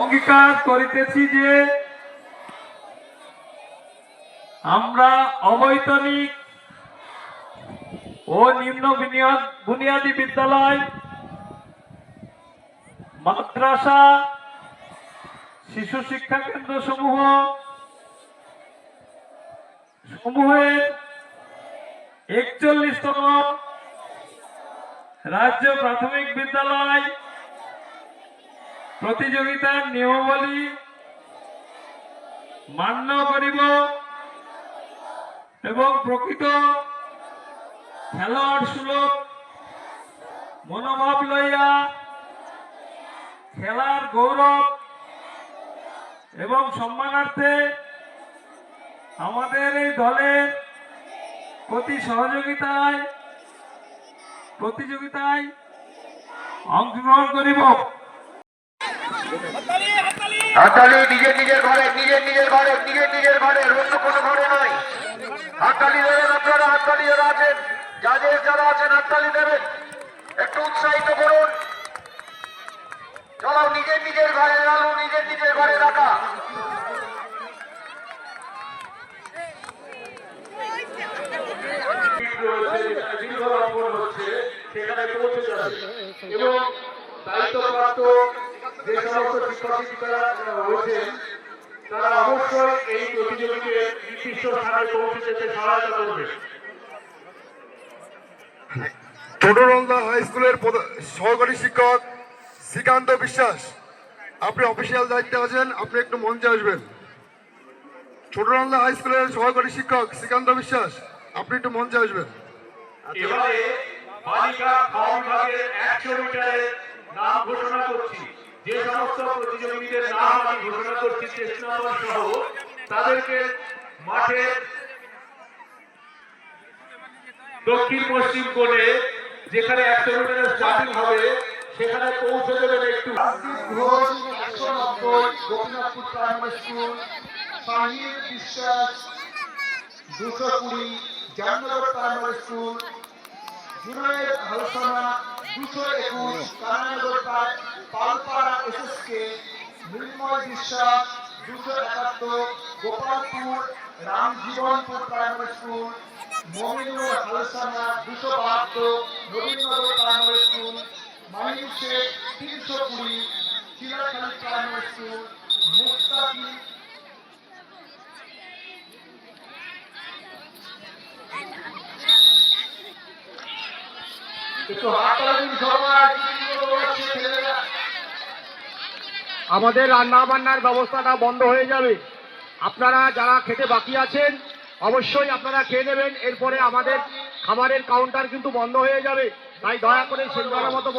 অঙ্গীকার করিতেছি যে আমরা অবৈতনিক ও নিম্ন বুনিয়াদী বিদ্যালয়, মাদ্রাসা, শিশু শিক্ষা কেন্দ্র সমূহের 41তম রাজ্য প্রাথমিক বিদ্যালয় প্রতিযোগিতার নিয়মাবলী মান্য করিব এবং প্রকৃত খেলোয়াড় সুলভ মনোভাব লইয়া খেলার গৌরব এবং সম্মানার্থে আমাদের এই দলের প্রতি প্রতিযোগিতায় অংশগ্রহণ করিব। হাততালি নিজের ঘরে অন্য কোনো ঘরে নয়। হাততালি দেবেন আপনারা, হাততালি যারা আছেন, যারা আছেন হাততালি দেবেন, একটু উৎসাহিত করুন। চলো নিজের ঘরে আলো, নিজের ঘরে রাখা। সেখানে পৌঁছে যাবে এবং দায়িত্বপ্রাপ্ত যে সমস্ত শিক্ষক শিক্ষিকারা রয়েছেন তারা অবশ্যই এই প্রতিযোগিতায় নির্দিষ্ট স্থানে পৌঁছে যেতে সহায়তা করবে। ছোটরন্দা হাই স্কুলের সহকারী শিক্ষক শ্রীকান্ত বিশ্বাস, আপনি অফিসিয়াল দায়িত্বে আছেন, আপনি একটু মঞ্চে আসবেন। ছোটরন্দা হাই স্কুলের সহকারী শিক্ষক শ্রীকান্ত বিশ্বাস, আপনি একটু মঞ্চে আসবেন। এবারে বালিকা বিভাগের 100 মিটারের নাম ঘোষণা করছি। যে সমস্ত প্রতিযোগীদের নাম আমি ঘোষণা করছি টেস্ট নাম্বার সহ, তাদেরকে মাঠের দক্ষিণ পশ্চিম কোণে যেখানে 100 মিটারের স্টার্টিং হবে সেখানে পৌঁছে দেবেন। একটু Ghosh 190 Gopinathpur primary school, Shahid Biswas 220 Jamnagar primary school, Junaid Halsana 221 Kananagar Palpara SSK, Mrinmoy Biswas 271 Gopalpur Ramjibanpur primary school, Mominur Halsana 272 Nabinagar primary school, Mahim Sheikh 320 Chilakhali primary school, Mustaki আমাদের রান্না বান্নার ব্যবস্থাটা বন্ধ হয়ে যাবে। আপনারা যারা খেতে বাকি আছেন অবশ্যই আপনারা খেয়ে নেবেন, এরপরে আমাদের খাবারের কাউন্টার কিন্তু বন্ধ হয়ে যাবে, তাই দয়া করে সেগুলোর মতো